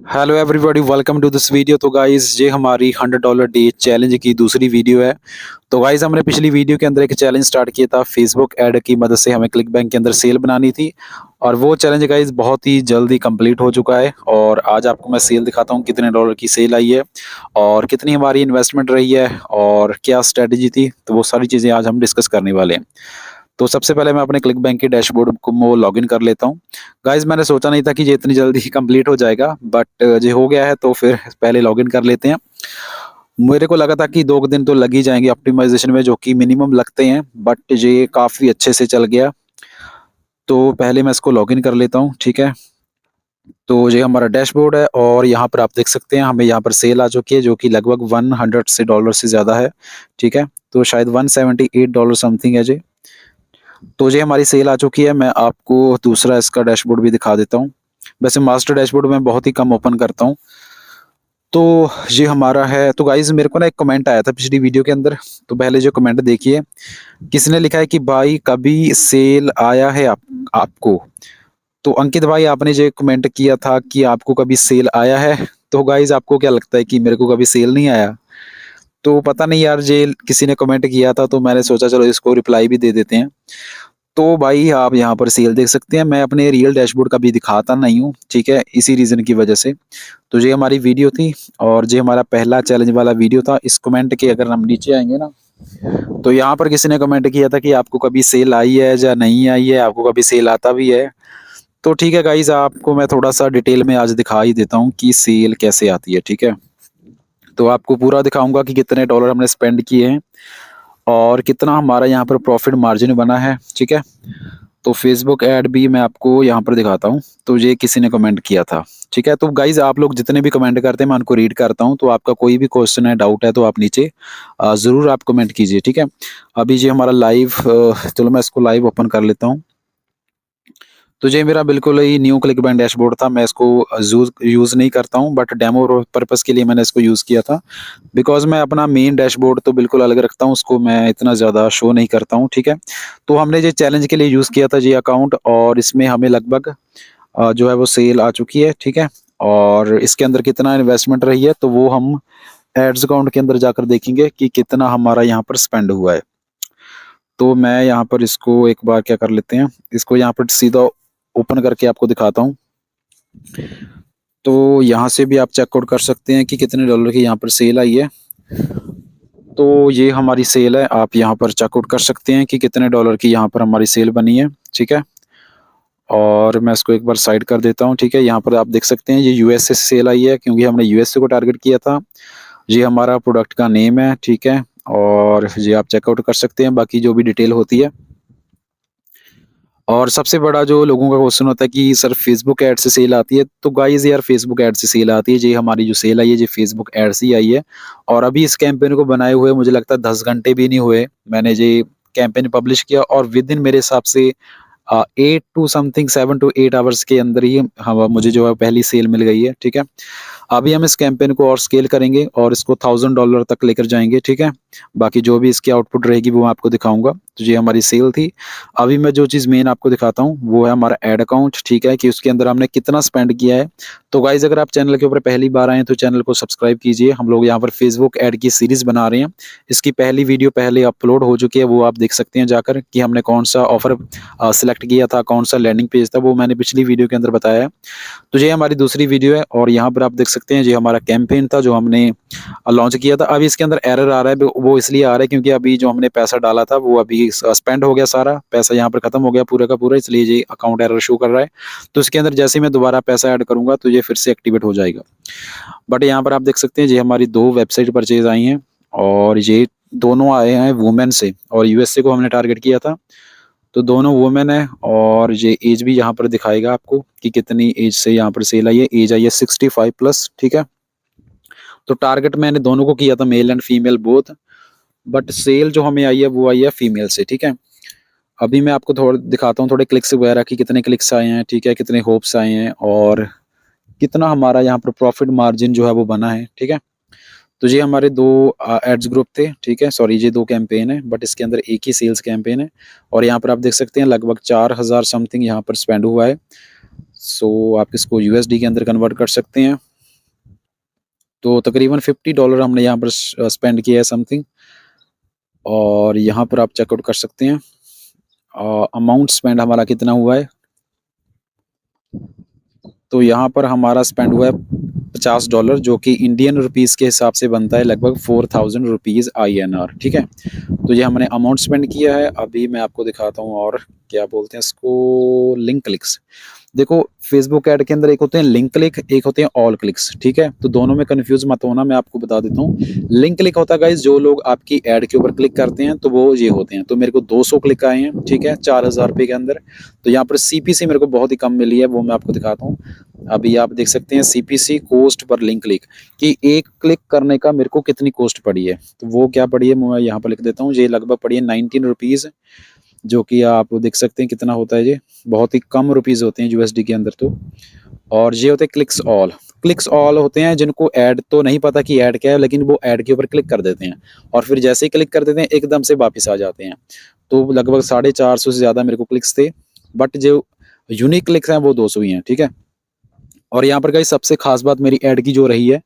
Hello everybody, welcome to this video. तो guys, ये हमारी $100 डे चैलेंज की दूसरी वीडियो है। तो गाइस, हमने पिछली वीडियो के अंदर एक चैलेंज स्टार्ट किया था। फेसबुक ऐड की मदद से हमें क्लिक बैंक के अंदर सेल बनानी थी और वो चैलेंज गाइस बहुत ही जल्दी कंप्लीट हो चुका है। और आज आपको मैं सेल दिखाता हूँ, कितने डॉलर की सेल आई है और कितनी हमारी इन्वेस्टमेंट रही है और क्या स्ट्रेटजी थी। तो वो सारी चीज़ें आज हम डिस्कस करने वाले हैं। तो सबसे पहले मैं अपने क्लिक बैंक के डैशबोर्ड को वो लॉगिन कर लेता हूँ। गाइस, मैंने सोचा नहीं था कि ये इतनी जल्दी कंप्लीट हो जाएगा, बट ये हो गया है। तो फिर पहले लॉगिन कर लेते हैं। मेरे को लगा था कि 2 दिन तो लग ही जाएंगे ऑप्टिमाइजेशन में, जो कि मिनिमम लगते हैं, बट ये काफ़ी अच्छे से चल गया। तो पहले मैं इसको लॉगिन कर लेता हूँ, ठीक है। तो ये हमारा डैशबोर्ड है और यहाँ पर आप देख सकते हैं हमें यहाँ पर सेल आ चुकी है, जो कि लगभग 100 से डॉलर से ज़्यादा है, ठीक है। तो शायद $178 समथिंग है जी। तो ये हमारी सेल आ चुकी है। मैं आपको दूसरा इसका डैशबोर्ड भी दिखा देता हूँ। वैसे मास्टर डैशबोर्ड मैं बहुत ही कम ओपन करता हूँ। तो ये हमारा है। तो गाइज, मेरे को ना एक कमेंट आया था पिछली वीडियो के अंदर। तो पहले जो कमेंट देखिए, किसने लिखा है कि भाई कभी सेल आया है आपको। तो अंकित भाई, आपने जो कमेंट किया था कि आपको कभी सेल आया है, तो गाइज आपको क्या लगता है कि मेरे को कभी सेल नहीं आया? तो पता नहीं यार, ये किसी ने कमेंट किया था तो मैंने सोचा चलो इसको रिप्लाई भी दे देते हैं। तो भाई, आप यहाँ पर सेल देख सकते हैं। मैं अपने रियल डैशबोर्ड कभी दिखाता नहीं हूँ, ठीक है, इसी रीज़न की वजह से। तो ये हमारी वीडियो थी और ये हमारा पहला चैलेंज वाला वीडियो था। इस कमेंट के अगर हम नीचे आएंगे ना, तो यहाँ पर किसी ने कमेंट किया था कि आपको कभी सेल आई है या नहीं आई है, आपको कभी सेल आता भी है। तो ठीक है गाइज, आपको मैं थोड़ा सा डिटेल में आज दिखा ही देता हूँ कि सेल कैसे आती है, ठीक है। तो आपको पूरा दिखाऊंगा कि कितने डॉलर हमने स्पेंड किए हैं और कितना हमारा यहाँ पर प्रॉफिट मार्जिन बना है, ठीक है। तो फेसबुक ऐड भी मैं आपको यहाँ पर दिखाता हूँ। तो ये किसी ने कमेंट किया था, ठीक है। तो गाइज, आप लोग जितने भी कमेंट करते हैं मैं उनको रीड करता हूँ। तो आपका कोई भी क्वेश्चन है, डाउट है, तो आप नीचे ज़रूर आप कमेंट कीजिए, ठीक है। अभी ये हमारा लाइव, चलो मैं इसको लाइव ओपन कर लेता हूँ। तो ये मेरा बिल्कुल ही न्यू क्लिकबैंक डैशबोर्ड था। मैं इसको यूज़ नहीं करता हूँ, बट डेमो पर्पज़ के लिए मैंने इसको यूज़ किया था। बिकॉज़ मैं अपना मेन डैशबोर्ड तो बिल्कुल अलग रखता हूँ, उसको मैं इतना ज़्यादा शो नहीं करता हूँ, ठीक है। तो हमने ये चैलेंज के लिए यूज़ किया था ये अकाउंट, और इसमें हमें लगभग जो है वो सेल आ चुकी है, ठीक है। और इसके अंदर कितना इन्वेस्टमेंट रही है, तो वो हम एड्स अकाउंट के अंदर जाकर देखेंगे कि कितना हमारा यहाँ पर स्पेंड हुआ है। तो मैं यहाँ पर इसको एक बार क्या कर लेते हैं, इसको यहाँ पर सीधा ओपन करके आपको दिखाता हूँ। तो यहाँ से भी आप चेकआउट कर सकते हैं कि कितने डॉलर की यहाँ पर सेल आई है। तो ये हमारी सेल है, आप यहाँ पर चेकआउट कर सकते हैं कि कितने डॉलर की यहाँ पर हमारी सेल बनी है, ठीक है। और मैं इसको एक बार साइड कर देता हूँ, ठीक है। यहाँ पर आप देख सकते हैं ये यूएसए से सेल आई है, क्योंकि हमने यूएसए को टारगेट किया था। ये हमारा प्रोडक्ट का नेम है, ठीक है। और ये आप चेकआउट कर सकते हैं, बाकी जो भी डिटेल होती है। और सबसे बड़ा जो लोगों का क्वेश्चन होता है कि सर फेसबुक ऐड से सेल आती है, तो गाइस यार फेसबुक ऐड से सेल आती है। ये हमारी जो सेल आई है ये फेसबुक ऐड से ही आई है। और अभी इस कैंपेन को बनाए हुए मुझे लगता है 10 घंटे भी नहीं हुए, मैंने ये कैंपेन पब्लिश किया, और विद इन मेरे हिसाब से 8 टू समथिंग 7 टू 8 आवर्स के अंदर ही मुझे जो है पहली सेल मिल गई है, ठीक है। अभी हम इस कैंपेन को और स्केल करेंगे और इसको $1000 तक लेकर जाएँगे, ठीक है। बाकी जो भी इसकी आउटपुट रहेगी वो मैं आपको दिखाऊँगा। तो ये हमारी सेल थी। अभी मैं जो चीज़ मेन आपको दिखाता हूँ वो है हमारा ऐड अकाउंट, ठीक है, कि उसके अंदर हमने कितना स्पेंड किया है। तो गाइज़, अगर आप चैनल के ऊपर पहली बार आए हैं तो चैनल को सब्सक्राइब कीजिए। हम लोग यहाँ पर फेसबुक ऐड की सीरीज़ बना रहे हैं। इसकी पहली वीडियो पहले अपलोड हो चुकी है, वो आप देख सकते हैं जाकर कि हमने कौन-सा ऑफ़र सिलेक्ट किया था, कौन-सा लैंडिंग पेज था, वो मैंने पिछली वीडियो के अंदर बताया है। तो ये हमारी दूसरी वीडियो है और यहाँ पर आप देख सकते हैं ये हमारा कैंपेन था जो हमने लॉन्च किया था। अभी इसके अंदर एरर आ रहा है, वो इसलिए आ रहा है क्योंकि अभी जो हमने पैसा डाला था वो अभी स्पेंड हो गया, सारा पैसा यहाँ पर खत्म हो गया पूरा का पूरा, इसलिए ये अकाउंट एरर शो कर रहा है। तो इसके अंदर जैसे ही मैं दोबारा पैसा ऐड करूंगा तो ये फिर से एक्टिवेट हो जाएगा। बट यहाँ पर आप देख सकते हैं ये हमारी 2 वेबसाइट परचेज आई हैं और ये दोनों आए हैं वुमेन से, और यूएसए को हमने टारगेट किया था। तो दोनों वुमेन है और ये एज भी यहाँ पर दिखाएगा आपको कि कितनी एज से यहाँ पर सेल आई है। एज आई है 65 प्लस, ठीक है। तो टारगेट मैंने दोनों को किया था, male and female both, but cell जो हमें आई है वो आई है फीमेल से, ठीक है। अभी मैं आपको थोड़ा दिखाता हूँ थोड़े क्लिक्स वगैरह की, कितने क्लिक्स आए हैं, ठीक है, कितने होप्स आए हैं और कितना हमारा यहाँ पर प्रॉफिट मार्जिन जो है वो बना है, ठीक है। तो ये हमारे 2 एड्स ग्रुप थे, ठीक है, सॉरी ये 2 कैंपेन है, बट इसके अंदर एक ही सेल्स कैंपेन है। और यहाँ पर आप देख सकते हैं लगभग 4000 समथिंग यहाँ पर स्पेंड हुआ है। सो आप इसको यूएसडी के अंदर कन्वर्ट कर सकते हैं। तो तकरीबन $50 हमने यहाँ पर स्पेंड किया है समथिंग। और यहाँ पर आप चेकआउट कर सकते हैं अमाउंट स्पेंड हमारा कितना हुआ है। तो यहाँ पर हमारा स्पेंड हुआ है $50, जो कि इंडियन रुपीज़ के हिसाब से बनता है लगभग 4000 रुपीज़ INR। ठीक है, तो ये हमने अमाउंट स्पेंड किया है। अभी मैं आपको दिखाता हूँ और क्या बोलते हैं इसको, लिंक क्लिक्स। देखो फेसबुक ऐड के अंदर एक होते हैं लिंक क्लिक, एक होते हैं ऑल क्लिक्स। ठीक है, तो दोनों में कंफ्यूज मत होना, मैं आपको बता देता हूँ। लिंक क्लिक होता है गाइस, जो लोग आपकी ऐड के ऊपर क्लिक करते हैं तो वो ये होते हैं। तो मेरे को 200 क्लिक आए हैं, ठीक है, 4000 रुपये के अंदर। तो यहाँ पर CPC मेरे को बहुत ही कम मिली है, वो मैं आपको दिखाता हूँ। अभी आप देख सकते हैं CPC cost per link click, कि एक क्लिक करने का मेरे को कितनी कॉस्ट पड़ी है। तो वो क्या पड़ी है मैं यहाँ पर लिख देता हूँ, ये लगभग पड़ी है 19 रुपीज़, जो कि आप देख सकते हैं कितना होता है। ये बहुत ही कम रुपीज़ होते हैं USD के अंदर तो। और ये होते हैं क्लिक्स ऑल। क्लिक्स ऑल होते हैं जिनको ऐड तो नहीं पता कि ऐड क्या है, लेकिन वो ऐड के ऊपर क्लिक कर देते हैं और फिर जैसे ही क्लिक कर देते हैं एकदम से वापस आ जाते हैं। तो लगभग 450 से ज़्यादा मेरे को क्लिक्स थे, बट जो यूनिक क्लिक्स हैं वो 200 ही हैं। ठीक है, और यहाँ पर गाइस सबसे खास बात मेरी ऐड की जो रही है,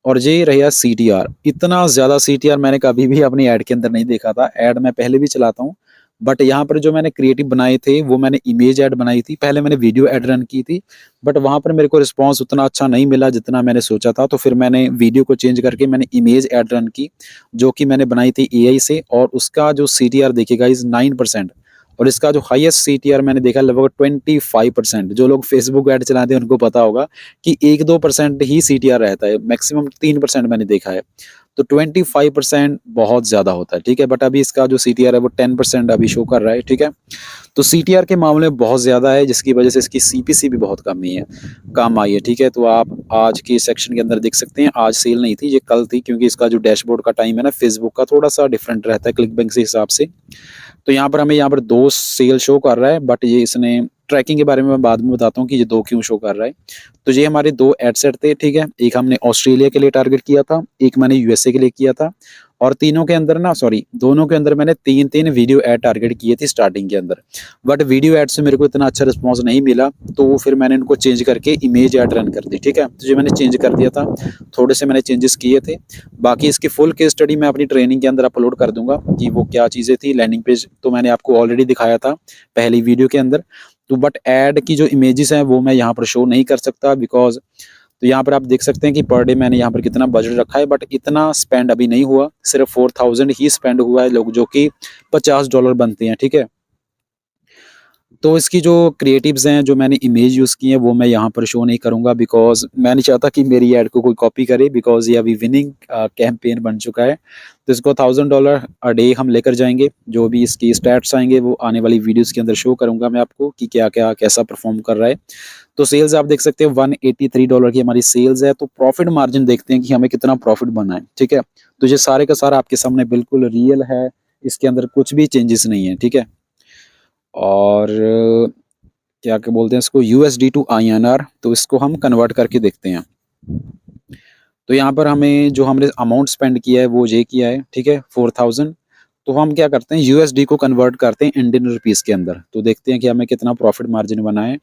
और ये रहा CTR। इतना ज़्यादा CTR मैंने कभी भी अपनी ऐड के अंदर नहीं देखा था। ऐड मैं पहले भी चलाता हूँ, बट यहाँ पर जो मैंने क्रिएटिव बनाए थे वो मैंने इमेज ऐड बनाई थी। पहले मैंने वीडियो ऐड रन की थी, बट वहाँ पर मेरे को रिस्पांस उतना अच्छा नहीं मिला जितना मैंने सोचा था। तो फिर मैंने वीडियो को चेंज करके मैंने इमेज ऐड रन की, जो कि मैंने बनाई थी AI से। और उसका जो CTR देखिएगा इज़ 9%, और इसका जो हाईएस्ट CTR मैंने देखा लगभग 25%। जो लोग फेसबुक ऐड चलाते हैं उनको पता होगा कि 1-2% ही CTR रहता है, मैक्सिमम 3% मैंने देखा है। तो 25% बहुत ज़्यादा होता है। ठीक है, बट अभी इसका जो CTR है वो 10% अभी शो कर रहा है। ठीक है, तो CTR के मामले में बहुत ज़्यादा है, जिसकी वजह से इसकी CPC भी बहुत कम आई है। ठीक है, तो आप आज के सेक्शन के अंदर देख सकते हैं, आज सेल नहीं थी, ये कल थी, क्योंकि इसका जो डैशबोर्ड का टाइम है ना फेसबुक का थोड़ा सा डिफरेंट रहता है क्लिक बैंक के हिसाब से। तो यहाँ पर हमें यहाँ पर 2 सेल शो कर रहा है, बट ये इसने ट्रैकिंग के बारे में मैं बाद में बताता हूँ कि ये 2 क्यों शो कर रहा है। तो ये हमारे 2 एड सेट थे। ठीक है, एक हमने ऑस्ट्रेलिया के लिए टारगेट किया था, एक मैंने USA के लिए किया था, और तीनों के अंदर ना दोनों के अंदर मैंने 3-3 वीडियो ऐड टारगेट किए थे स्टार्टिंग के अंदर। बट वीडियो ऐड से मेरे को इतना अच्छा रिस्पॉन्स नहीं मिला, तो फिर मैंने इनको चेंज करके इमेज ऐड रन कर दी। ठीक है, तो जो मैंने चेंज कर दिया था, थोड़े से मैंने चेंजेस किए थे। बाकी इसकी फुल केस स्टडी मैं अपनी ट्रेनिंग के अंदर अपलोड कर दूंगा कि वो क्या चीज़ें थी। लैंडिंग पेज तो मैंने आपको ऑलरेडी दिखाया था पहली वीडियो के अंदर। तो बट ऐड की जो इमेजेस हैं वो मैं यहाँ पर शो नहीं कर सकता, बिकॉज तो यहाँ पर आप देख सकते हैं कि पर डे मैंने यहाँ पर कितना बजट रखा है, बट इतना स्पेंड अभी नहीं हुआ, सिर्फ 4000 ही स्पेंड हुआ है लोग, जो कि $50 बनते हैं। ठीक है, तो इसकी जो क्रिएटिव्स हैं, जो मैंने इमेज यूज़ की है, वो मैं यहाँ पर शो नहीं करूँगा, बिकॉज मैं नहीं चाहता कि मेरी ऐड को कोई कॉपी करे, बिकॉज ये अभी विनिंग कैंपेन बन चुका है। तो इसको $1000 अ डे हम लेकर जाएंगे। जो भी इसकी स्टैट्स आएंगे वो आने वाली वीडियोस के अंदर शो करूंगा मैं आपको कि क्या क्या कैसा परफॉर्म कर रहा है। तो सेल्स आप देख सकते हैं $183 की हमारी सेल्स है। तो प्रॉफिट मार्जिन देखते हैं कि हमें कितना प्रॉफिट बना है। ठीक है, तो ये सारे का सारा आपके सामने बिल्कुल रियल है, इसके अंदर कुछ भी चेंजेस नहीं है। ठीक है, और क्या क्या बोलते हैं इसको, USD टू INR, तो इसको हम कन्वर्ट करके देखते हैं। तो यहाँ पर हमें जो हमने अमाउंट स्पेंड किया है वो ये किया है। ठीक है, 4000। तो हम क्या करते हैं, USD को कन्वर्ट करते हैं इंडियन रुपीज़ के अंदर, तो देखते हैं कि हमें कितना प्रॉफिट मार्जिन बना है।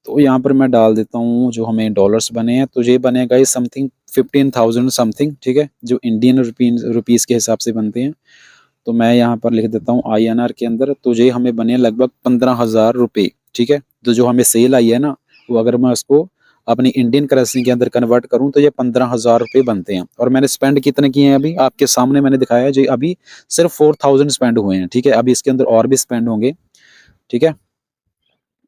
तो यहाँ पर मैं डाल देता हूँ जो हमें डॉलर्स बने हैं, तो ये बनेगा समथिंग 15,000 समथिंग। ठीक है, जो इंडियन रुपीज़ के हिसाब से बनते हैं। तो मैं यहाँ पर लिख देता हूँ INR के अंदर, तो ये हमें बने लगभग 15,000 रुपये। ठीक है, तो जो हमें सेल आई है ना, वो अगर मैं उसको अपनी इंडियन करेंसी के अंदर कन्वर्ट करूँ तो ये 15,000 रुपये बनते हैं। और मैंने स्पेंड कितने किए हैं अभी आपके सामने मैंने दिखाया है, जो अभी सिर्फ 4000 स्पेंड हुए हैं। ठीक है, अभी इसके अंदर और भी स्पेंड होंगे। ठीक है,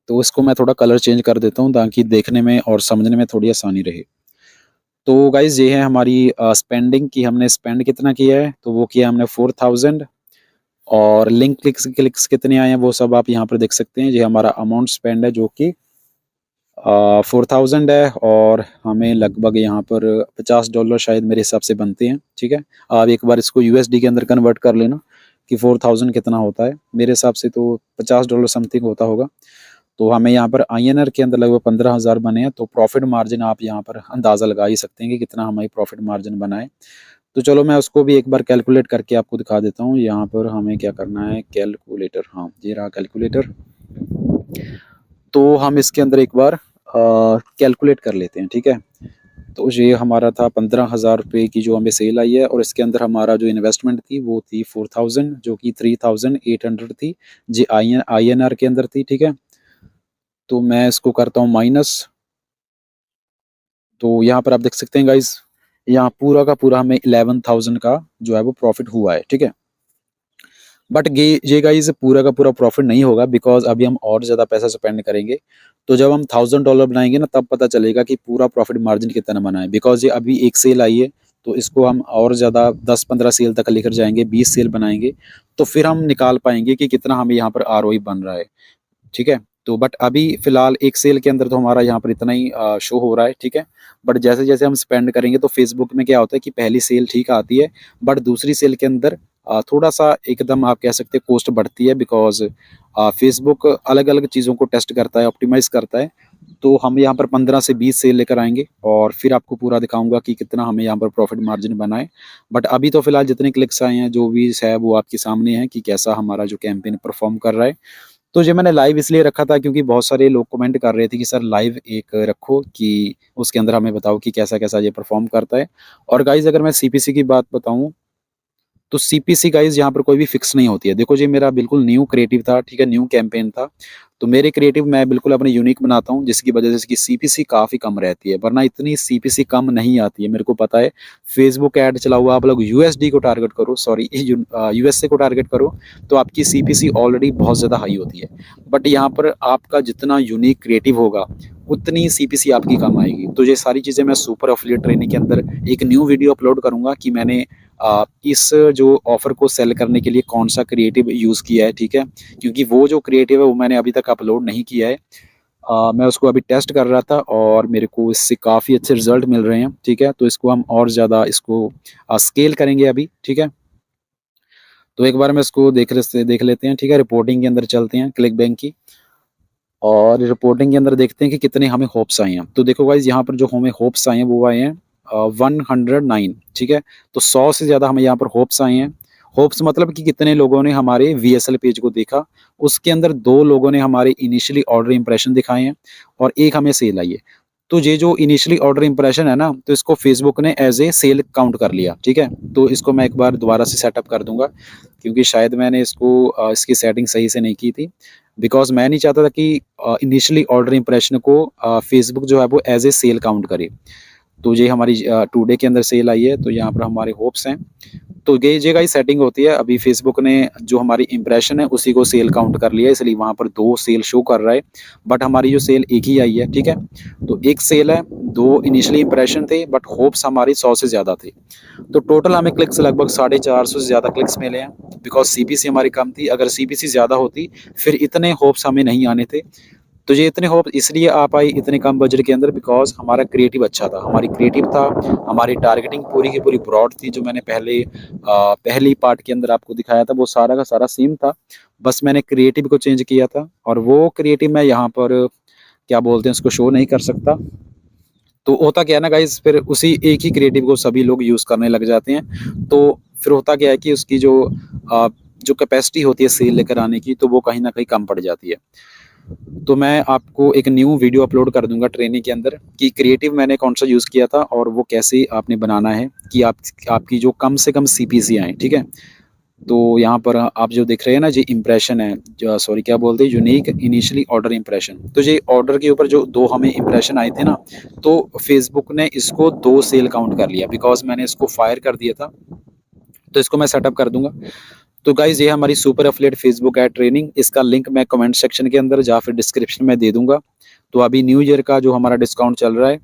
तो इसको मैं थोड़ा कलर चेंज कर देता हूँ ताकि देखने में और समझने में थोड़ी आसानी रहे। तो गाइज ये है हमारी स्पेंडिंग की, हमने स्पेंड कितना किया है, तो वो किया हमने 4000। और लिंक क्लिक्स कितने आए हैं वो सब आप यहाँ पर देख सकते हैं। ये हमारा अमाउंट स्पेंड है जो कि 4000 है, और हमें लगभग यहाँ पर $50 शायद मेरे हिसाब से बनते हैं। ठीक है, आप एक बार इसको USD के अंदर कन्वर्ट कर लेना कि 4000 कितना होता है। मेरे हिसाब से तो $50 समथिंग होता होगा। तो हमें यहाँ पर INR के अंदर लगभग 15,000 बने हैं। तो प्रॉफिट मार्जिन आप यहाँ पर अंदाज़ा लगा ही सकते हैं कि कितना हमारी प्रॉफिट मार्जिन बना है। तो चलो मैं उसको भी एक बार कैलकुलेट करके आपको दिखा देता हूँ। यहाँ पर हमें क्या करना है, कैलकुलेटर, हाँ ये रहा कैलकुलेटर। तो हम इसके अंदर एक बार कैलकुलेट कर लेते हैं। ठीक है, तो ये हमारा था 15,000 रुपये की जो हमें सेल आई है, और इसके अंदर हमारा जो इन्वेस्टमेंट थी वो थी 4,000, जो कि 3,800 थी, जी INR के अंदर थी। ठीक है, तो मैं इसको करता हूँ माइनस। तो यहाँ पर आप देख सकते हैं गाइज, यहाँ पूरा का पूरा हमें 11,000 का जो है वो प्रॉफिट हुआ है। ठीक है, बट ये गाइज पूरा का पूरा प्रॉफिट नहीं होगा, बिकॉज अभी हम और ज़्यादा पैसा स्पेंड करेंगे। तो जब हम $1,000 बनाएंगे ना, तब पता चलेगा कि पूरा प्रॉफिट मार्जिन कितना बना है। बिकॉज ये अभी एक सेल आई है, तो इसको हम और ज़्यादा 10-15 सेल तक लेकर जाएंगे, 20 सेल बनाएंगे, तो फिर हम निकाल पाएंगे कि कितना हमें यहाँ पर ROI बन रहा है। ठीक है, तो बट अभी फिलहाल एक सेल के अंदर तो हमारा यहाँ पर इतना ही शो हो रहा है। ठीक है, बट जैसे जैसे हम स्पेंड करेंगे तो फेसबुक में क्या होता है कि पहली सेल ठीक आती है, बट दूसरी सेल के अंदर थोड़ा सा एकदम आप कह सकते हैं कॉस्ट बढ़ती है, बिकॉज फेसबुक अलग अलग चीज़ों को टेस्ट करता है, ऑप्टिमाइज करता है। तो हम यहाँ पर 15 से 20 सेल लेकर आएंगे, और फिर आपको पूरा दिखाऊंगा कि कितना हमें यहाँ पर प्रॉफिट मार्जिन बना है। बट अभी तो फिलहाल जितने क्लिक्स आए हैं, जो भी है वो आपके सामने है कि कैसा हमारा जो कैंपेन परफॉर्म कर रहा है। तो ये मैंने लाइव इसलिए रखा था क्योंकि बहुत सारे लोग कमेंट कर रहे थे कि सर लाइव एक रखो, कि उसके अंदर हमें बताओ कि कैसा कैसा ये परफॉर्म करता है। और गाइज अगर मैं CPC की बात बताऊं, तो CPC गाइज यहाँ पर कोई भी फिक्स नहीं होती है। देखो जी, मेरा बिल्कुल न्यू क्रिएटिव था। ठीक है, न्यू कैंपेन था, तो मेरे क्रिएटिव मैं बिल्कुल अपने यूनिक बनाता हूँ, जिसकी वजह से इसकी CPC काफ़ी कम रहती है, वरना इतनी CPC कम नहीं आती है, मेरे को पता है। फेसबुक ऐड चला हुआ आप लोग USD को टारगेट करो, सॉरी USA को टारगेट करो, तो आपकी CPC ऑलरेडी बहुत ज़्यादा हाई होती है। बट यहाँ पर आपका जितना यूनिक क्रिएटिव होगा, उतनी CPC आपकी कम आएगी। तो ये सारी चीज़ें मैं सुपर एफिलिएट ट्रेनिंग के अंदर एक न्यू वीडियो अपलोड करूँगा कि मैंने इस जो ऑफ़र को सेल करने के लिए कौन सा क्रिएटिव यूज़ किया है। ठीक है, क्योंकि वो जो क्रिएटिव है वो मैंने अभी तक अपलोड नहीं किया है। मैं उसको अभी टेस्ट कर रहा था, और मेरे को इससे काफ़ी अच्छे रिजल्ट मिल रहे हैं। ठीक है, तो इसको हम और ज़्यादा इसको स्केल करेंगे अभी। ठीक है, तो एक बार मैं इसको देख लेते हैं। ठीक है, रिपोर्टिंग के अंदर चलते हैं क्लिक बैंक की, और रिपोर्टिंग के अंदर देखते हैं कि कितने हमें होप्स आए हैं। तो देखो गाइज, यहाँ पर जो हमें होप्स आए हैं वो आए हैं 109। ठीक है, तो 100 से ज़्यादा हमें यहाँ पर होप्स आए हैं। होप्स मतलब कि कितने लोगों ने हमारे VSL पेज को देखा, उसके अंदर 2 लोगों ने हमारे इनिशियली ऑर्डर इंप्रेशन दिखाए हैं, और एक हमें सेल आई है। तो ये जो इनिशियली ऑर्डर इंप्रेशन है ना, तो इसको फेसबुक ने एज ए सेल काउंट कर लिया। ठीक है, तो इसको मैं एक बार दोबारा से सेटअप कर दूंगा, क्योंकि शायद मैंने इसको इसकी सेटिंग सही से नहीं की थी, बिकॉज मैं नहीं चाहता था कि इनिशियली ऑर्डर इंप्रेशन को फेसबुक जो है वो एज ए सेल काउंट करे। तो ये हमारी टुडे के अंदर सेल आई है, तो यहाँ पर हमारे होप्स हैं। तो ये जगह ही सेटिंग होती है। अभी फेसबुक ने जो हमारी इंप्रेशन है उसी को सेल काउंट कर लिया है, इसलिए वहाँ पर 2 सेल शो कर रहा है, बट हमारी जो सेल एक ही आई है। ठीक है, तो एक सेल है, 2 इनिशियली इंप्रेशन थे, बट होप्स हमारी 100 से ज़्यादा थे। तो टोटल हमें क्लिक्स लगभग 450 से ज़्यादा क्लिक्स मिले हैं, बिकॉज CPC हमारी कम थी। अगर CPC ज़्यादा होती फिर इतने होप्स हमें नहीं आने थे। तो ये इतने होप इसलिए आ पाई इतने कम बजट के अंदर, बिकॉज हमारा क्रिएटिव अच्छा था, हमारी क्रिएटिव था, हमारी टारगेटिंग पूरी की पूरी ब्रॉड थी। जो मैंने पहली पार्ट के अंदर आपको दिखाया था वो सारा का सारा सेम था, बस मैंने क्रिएटिव को चेंज किया था, और वो क्रिएटिव मैं यहाँ पर क्या बोलते हैं उसको शो नहीं कर सकता। तो होता क्या है ना गाइज, फिर उसी एक ही क्रिएटिव को सभी लोग यूज़ करने लग जाते हैं। तो फिर होता क्या है कि उसकी जो कैपेसिटी होती है सेल लेकर आने की, तो वो कहीं ना कहीं कम पड़ जाती है। तो मैं आपको एक न्यू वीडियो अपलोड कर दूंगा ट्रेनिंग के अंदर कि क्रिएटिव मैंने कौन सा यूज़ किया था, और वो कैसे आपने बनाना है कि आपकी जो कम से कम CPC आए। ठीक है, तो यहाँ पर आप जो देख रहे हैं ना, ये इंप्रेशन है, जो सॉरी क्या बोलते हैं, यूनिक इनिशियली ऑर्डर इंप्रेशन। तो ये ऑर्डर के ऊपर जो 2 हमें इंप्रेशन आए थे ना, तो फेसबुक ने इसको 2 सेल काउंट कर लिया, बिकॉज मैंने इसको फायर कर दिया था। तो इसको मैं सेटअप कर दूंगा। तो गाइज, ये हमारी super affiliate Facebook ad training, इसका लिंक मैं कमेंट सेक्शन के अंदर या फिर डिस्क्रिप्शन में दे दूंगा। तो अभी न्यू ईयर का जो हमारा डिस्काउंट चल रहा है,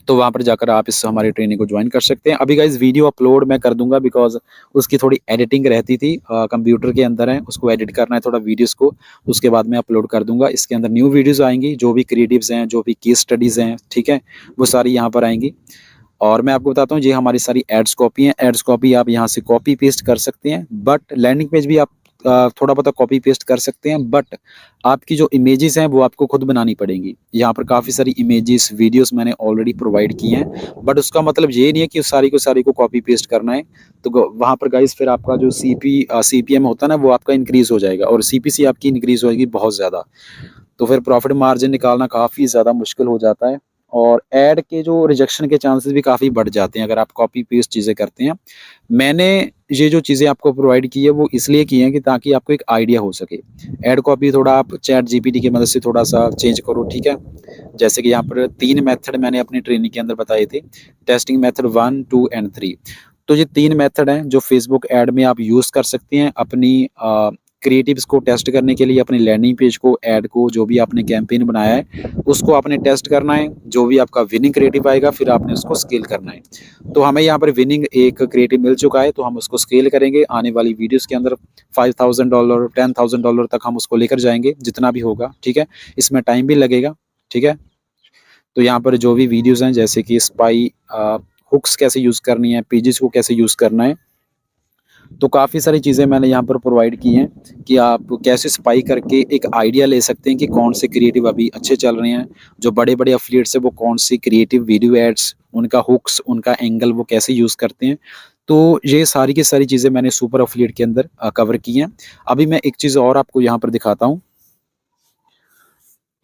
तो वहाँ पर जाकर आप इस हमारी ट्रेनिंग को ज्वाइन कर सकते हैं। अभी गाइज वीडियो अपलोड मैं कर दूंगा, बिकॉज उसकी थोड़ी एडिटिंग रहती थी, कंप्यूटर के अंदर है, उसको एडिट करना है थोड़ा वीडियोस को, उसके बाद मैं अपलोड कर दूंगा। इसके अंदर न्यू वीडियोस आएंगी, जो भी क्रिएटिव्स हैं, जो भी केस स्टडीज़ हैं, ठीक है, वो सारी यहाँ पर आएंगी। और मैं आपको बताता हूँ, ये हमारी सारी एड्स कॉपी हैं। एड्स कॉपी आप यहाँ से कॉपी पेस्ट कर सकते हैं, बट लैंडिंग पेज भी आप थोड़ा बहुत कॉपी पेस्ट कर सकते हैं, बट आपकी जो इमेजेस हैं वो आपको खुद बनानी पड़ेंगी। यहाँ पर काफ़ी सारी इमेजेस वीडियोस मैंने ऑलरेडी प्रोवाइड की हैं, बट उसका मतलब ये नहीं है कि सारी को कॉपी पेस्ट करना है। तो वहाँ पर गाइस फिर आपका जो CPM होता है ना, वो आपका इंक्रीज़ हो जाएगा, और CPC आपकी इंक्रीज़ होएगी बहुत ज़्यादा। तो फिर प्रॉफिट मार्जिन निकालना काफ़ी ज़्यादा मुश्किल हो जाता है। और ऐड के जो रिजेक्शन के चांसेस भी काफ़ी बढ़ जाते हैं अगर आप कॉपी पेस्ट चीज़ें करते हैं। मैंने ये जो चीज़ें आपको प्रोवाइड की है वो इसलिए की हैं कि ताकि आपको एक आइडिया हो सके। ऐड कॉपी थोड़ा आप चैट जीपीटी की मदद से थोड़ा-सा चेंज करो, ठीक है? जैसे कि यहाँ पर 3 मेथड मैंने अपनी ट्रेनिंग के अंदर बताए थे, टेस्टिंग मेथड 1, 2 एंड 3। तो ये 3 मेथड हैं जो फेसबुक ऐड में आप यूज़ कर सकते हैं अपनी क्रिएटिव्स को टेस्ट करने के लिए, अपनी लैंडिंग पेज को, ऐड को, जो भी आपने कैंपेन बनाया है, उसको आपने टेस्ट करना है। जो भी आपका विनिंग क्रिएटिव आएगा फिर आपने उसको स्केल करना है। तो हमें यहाँ पर विनिंग एक क्रिएटिव मिल चुका है तो हम उसको स्केल करेंगे आने वाली वीडियोज़ के अंदर। $5000 $10,000 तक हम उसको लेकर जाएँगे, जितना भी होगा, ठीक है? इसमें टाइम भी लगेगा, ठीक है? तो यहाँ पर जो भी वीडियोज़ हैं जैसे कि स्पाई हुक्स कैसे यूज़ करनी है, पेजेस को कैसे यूज़ करना है, तो काफ़ी सारी चीज़ें मैंने यहाँ पर प्रोवाइड की हैं कि आप कैसे स्पाई करके एक आइडिया ले सकते हैं कि कौन से क्रिएटिव अभी अच्छे चल रहे हैं। जो बड़े-बड़े एफिलिएट्स हैं वो कौन सी क्रिएटिव वीडियो एड्स, उनका हुक्स, उनका एंगल वो कैसे यूज़ करते हैं। तो ये सारी की सारी चीज़ें मैंने सुपर एफिलिएट के अंदर कवर की हैं। अभी मैं एक चीज़ और आपको यहाँ पर दिखाता हूँ।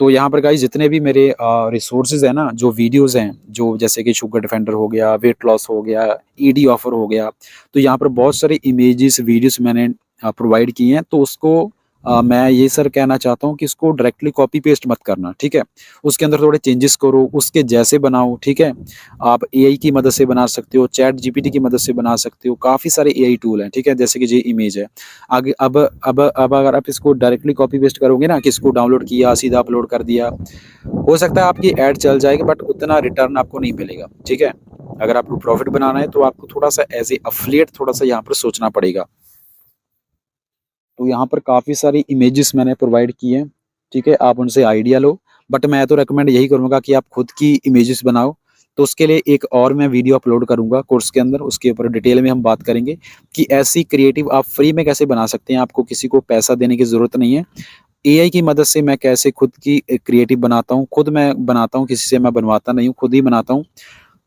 तो यहाँ पर गाइस जितने भी मेरे रिसोर्सेज हैं ना, जो वीडियोज़ हैं, जो जैसे कि शुगर डिफेंडर हो गया, वेट लॉस हो गया, ईडी ऑफर हो गया, तो यहाँ पर बहुत सारे इमेजेस, वीडियोज़ मैंने प्रोवाइड किए हैं। तो उसको मैं ये सर कहना चाहता हूँ कि इसको डायरेक्टली कॉपी पेस्ट मत करना, ठीक है? उसके अंदर थोड़े चेंजेस करो, उसके जैसे बनाओ, ठीक है? आप एआई की मदद से बना सकते हो, चैट जीपीटी की मदद से बना सकते हो, काफ़ी सारे एआई टूल हैं, ठीक है? जैसे कि ये इमेज है। आगे अब अगर आप इसको डायरेक्टली कॉपी पेस्ट करोगे ना कि इसको डाउनलोड किया, सीधा अपलोड कर दिया, हो सकता है आपकी ऐड चल जाएगी बट उतना रिटर्न आपको नहीं मिलेगा, ठीक है? अगर आपको प्रॉफिट बनाना है तो आपको थोड़ा-सा एज़ ए एफिलिएट थोड़ा-सा यहाँ पर सोचना पड़ेगा। तो यहाँ पर काफ़ी सारी इमेजेस मैंने प्रोवाइड की हैं, ठीक है? आप उनसे आइडिया लो, बट मैं तो रिकमेंड यही करूँगा कि आप खुद की इमेजेस बनाओ। तो उसके लिए एक और मैं वीडियो अपलोड करूँगा कोर्स के अंदर, उसके ऊपर डिटेल में हम बात करेंगे कि ऐसी क्रिएटिव आप फ्री में कैसे बना सकते हैं, आपको किसी को पैसा देने की ज़रूरत नहीं है। एआई की मदद से मैं कैसे खुद की क्रिएटिव बनाता हूँ, खुद मैं बनाता हूँ, किसी से मैं बनवाता नहीं हूँ, खुद ही बनाता हूँ।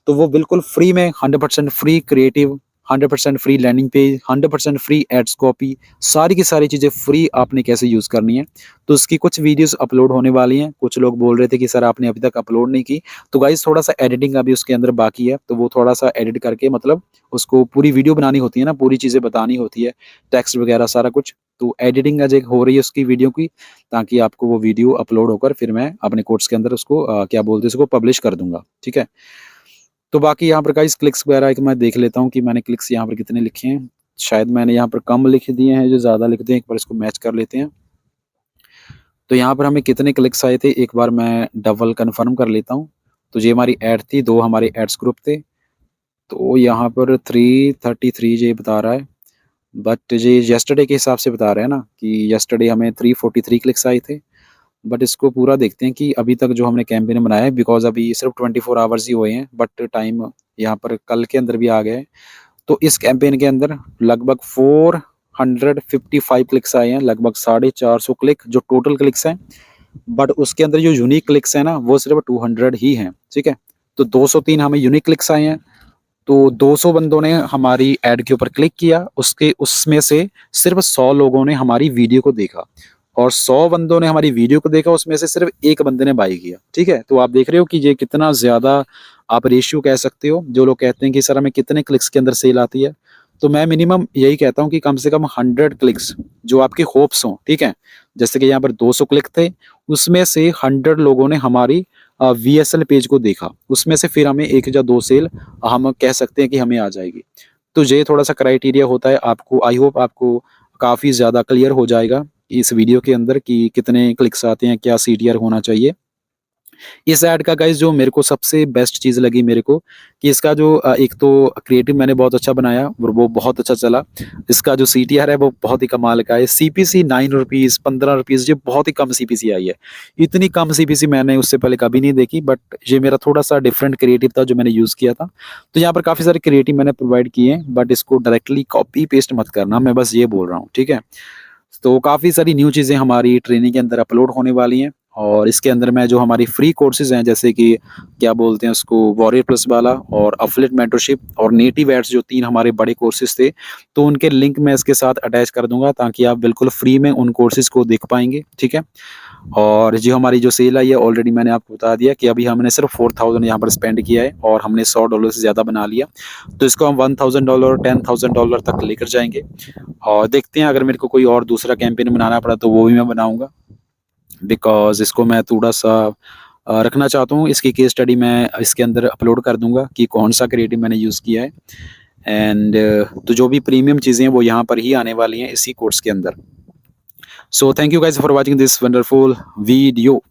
तो वो बिल्कुल फ्री में 100% free creative, 100% free landing page, 100% free ads copy, सारी की सारी चीज़ें फ्री आपने कैसे यूज़ करनी है। तो उसकी कुछ वीडियोज़ अपलोड होने वाली हैं। कुछ लोग बोल रहे थे कि सर आपने अभी तक अपलोड नहीं की। तो गाइज़ थोड़ा-सा एडिटिंग अभी उसके अंदर बाकी है, तो वो थोड़ा-सा एडिट करके मतलब उसको पूरी वीडियो बनानी होती है ना, पूरी चीज़ें बतानी होती है, टेक्स्ट वगैरह सारा कुछ। तो एडिटिंग अजय हो रही है उसकी वीडियो की, ताकि आपको वो वीडियो अपलोड होकर फिर मैं अपने कोर्स के अंदर उसको क्या बोलते हैं उसको पब्लिश कर दूँगा, ठीक है? तो बाकी यहाँ पर गाइस क्लिक्स वगैरह एक मैं देख लेता हूँ कि मैंने क्लिक्स यहाँ पर कितने लिखे हैं। शायद मैंने यहाँ पर कम लिख दिए हैं, जो ज़्यादा लिख दें, एक बार इसको मैच कर लेते हैं। तो यहाँ पर हमें कितने क्लिक्स आए थे, एक बार मैं डबल कन्फर्म कर लेता हूँ। तो ये हमारी ऐड थी, 2 हमारे एड्स ग्रुप थे। तो यहाँ पर 333 ये बता रहा है, बट ये यस्टरडे के हिसाब से बता रहा है ना कि यस्टरडे हमें 343 क्लिक्स आए थे। बट इसको पूरा देखते हैं कि अभी तक जो हमने कैंपेन बनाया है, बिकॉज़ अभी सिर्फ़ 24 आवर्स ही हुए हैं, बट टाइम यहाँ पर कल के अंदर भी आ गया है। तो इस कैंपेन के अंदर लगभग 455 क्लिक्स आए हैं, लगभग 450 क्लिक जो टोटल क्लिक्स हैं। बट उसके अंदर जो यूनिक क्लिक्स हैं ना, वो सिर्फ़ 200 ही हैं, ठीक है? तो 203 हमें यूनिक क्लिक्स आए हैं। तो 200 बंदों ने हमारी ऐड के ऊपर क्लिक किया, उसके उसमें से सिर्फ़ 100 लोगों ने हमारी वीडियो को देखा और 100 बंदों ने हमारी वीडियो को देखा, उसमें से सिर्फ़ 1 बंदे ने बाय किया, ठीक है? तो आप देख रहे हो कि ये कितना ज़्यादा आप रेशियो कह सकते हो। जो लोग कहते हैं कि सर हमें कितने क्लिक्स के अंदर सेल आती है, तो मैं मिनिमम यही कहता हूँ कि कम से कम 100 क्लिक्स जो आपके होप्स हों, ठीक है? जैसे कि यहाँ पर 200 क्लिक थे, उसमें से 100 लोगों ने हमारी वीएसएल पेज को देखा, उसमें से फिर हमें 1 या 2 सेल हम कह सकते हैं कि हमें आ जाएगी। तो ये थोड़ा-सा क्राइटेरिया होता है, आपको आई होप आपको काफ़ी ज़्यादा क्लियर हो जाएगा इस वीडियो के अंदर कि कितने क्लिक्स आते हैं, क्या सीटीआर होना चाहिए। इस ऐड का गाइस जो मेरे को सबसे बेस्ट चीज़ लगी मेरे को कि इसका जो एक तो क्रिएटिव मैंने बहुत अच्छा बनाया और वो बहुत अच्छा चला। इसका जो सीटीआर है वो बहुत ही कमाल का है। सीपीसी ₹9 ₹15 ये बहुत ही कम सीपीसी आई है। इतनी कम सीपीसी मैंने उससे पहले कभी नहीं देखी, बट ये मेरा थोड़ा-सा डिफरेंट क्रिएटिव था जो मैंने यूज़ किया था। तो यहाँ पर काफ़ी सारे क्रिएटिव मैंने प्रोवाइड किए हैं, बट इसको डायरेक्टली कॉपी पेस्ट मत करना, मैं बस ये बोल रहा हूँ, ठीक है? तो काफ़ी सारी न्यू चीज़ें हमारी ट्रेनिंग के अंदर अपलोड होने वाली हैं और इसके अंदर मैं जो हमारी फ्री कोर्सेज़ हैं जैसे कि क्या बोलते हैं उसको वॉरियर प्लस वाला और एफिलिएट मेंटरशिप और नेटिव एड्स जो 3 हमारे बड़े कोर्सेज़ थे, तो उनके लिंक मैं इसके साथ अटैच कर दूँगा ताकि आप बिल्कुल फ्री में उन कोर्सेज़ को देख पाएँगे, ठीक है? और जो हमारी जो सेल आई है ऑलरेडी मैंने आपको बता दिया कि अभी हमने सिर्फ 4000 यहाँ पर स्पेंड किया है और हमने $100 से ज़्यादा बना लिया। तो इसको हम $1000 $10,000 तक लेकर जाएंगे और देखते हैं अगर मेरे को कोई और दूसरा कैंपेन बनाना पड़ा तो वो भी मैं बनाऊंगा, बिकॉज इसको मैं थोड़ा सा रखना चाहता हूँ। इसकी केस स्टडी मैं इसके अंदर अपलोड कर दूंगा कि कौन सा क्रिएटिव मैंने यूज़ किया है। एंड तो जो भी प्रीमियम चीज़ें हैं वो यहाँ पर ही आने वाली हैं इसी कोर्स के अंदर। So thank you guys for watching this wonderful video.